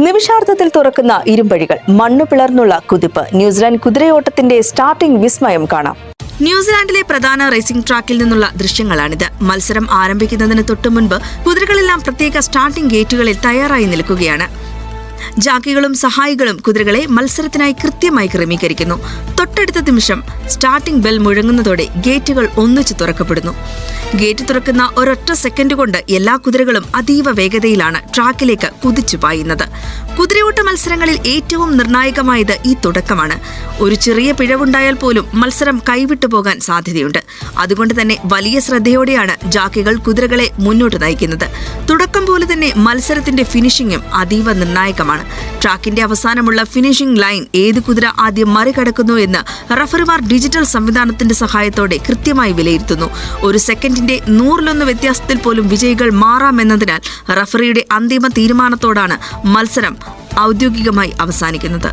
നിമിഷാർദ്ധത്തിൽ തുറക്കുന്ന ഇരുമ്പഴികൾ, മണ്ണു പിളർന്നുള്ള കുതിപ്പ്. ന്യൂസിലാൻഡ് കുതിരയോട്ടത്തിന്റെ സ്റ്റാർട്ടിംഗ് വിസ്മയം കാണാം. ന്യൂസിലാൻഡിലെ പ്രധാന റേസിംഗ് ട്രാക്കിൽ നിന്നുള്ള ദൃശ്യങ്ങളാണിത്. മത്സരം ആരംഭിക്കുന്നതിന് തൊട്ടുമുൻപ് കുതിരകളെല്ലാം പ്രത്യേക സ്റ്റാർട്ടിംഗ് ഗേറ്റുകളിൽ തയ്യാറായി നിൽക്കുകയാണ്. ജാക്കികളും സഹായികളും കുതിരകളെ മത്സരത്തിനായി കൃത്യമായി ക്രമീകരിക്കുന്നു. തൊട്ടടുത്ത നിമിഷം സ്റ്റാർട്ടിംഗ് ബെൽ മുഴങ്ങുന്നതോടെ ഗേറ്റുകൾ ഒന്നിച്ചു തുറക്കപ്പെടുന്നു. ഗേറ്റ് തുറക്കുന്ന ഒരൊറ്റ സെക്കൻഡ് കൊണ്ട് എല്ലാ കുതിരകളും അതീവ വേഗതയിലാണ് ട്രാക്കിലേക്ക് കുതിച്ചു പായുന്നത്. കുതിരയോട്ട മത്സരങ്ങളിൽ ഏറ്റവും നിർണായകമായത് ഈ തുടക്കമാണ്. ഒരു ചെറിയ പിഴവുണ്ടായാൽ പോലും മത്സരം കൈവിട്ടു പോകാൻ സാധ്യതയുണ്ട്. അതുകൊണ്ട് തന്നെ വലിയ ശ്രദ്ധയോടെയാണ് ജാക്കികൾ കുതിരകളെ മുന്നോട്ട് നയിക്കുന്നത്. തുടക്കം പോലെ തന്നെ മത്സരത്തിന്റെ ഫിനിഷിംഗും അതീവ നിർണായകമാണ്. ട്രാക്കിന്റെ അവസാനമുള്ള ഫിനിഷിംഗ് ലൈൻ ഏത് കുതിര ആദ്യം മറികടക്കുന്നു എന്ന് റഫറിമാർ ഡിജിറ്റൽ സംവിധാനത്തിന്റെ സഹായത്തോടെ കൃത്യമായി വിലയിരുത്തുന്നു. ഒരു സെക്കൻഡിന്റെ 100 വ്യത്യാസത്തിൽ പോലും വിജയികൾ മാറാമെന്നതിനാൽ റഫറിയുടെ അന്തിമ തീരുമാനത്തോടാണ് മത്സരം ഔദ്യോഗികമായി അവസാനിക്കുന്നത്.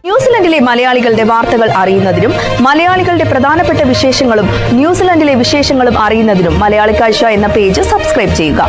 ന്യൂസിലൻഡിലെ മലയാളികളുടെ വാർത്തകൾ അറിയുന്നതിനും മലയാളികളുടെ പ്രധാനപ്പെട്ട വിശേഷങ്ങളും ന്യൂസിലൻഡിലെ വിശേഷങ്ങളും അറിയുന്നതിനും മലയാളി കാഴ്ച എന്ന പേജ് സബ്സ്ക്രൈബ് ചെയ്യുക.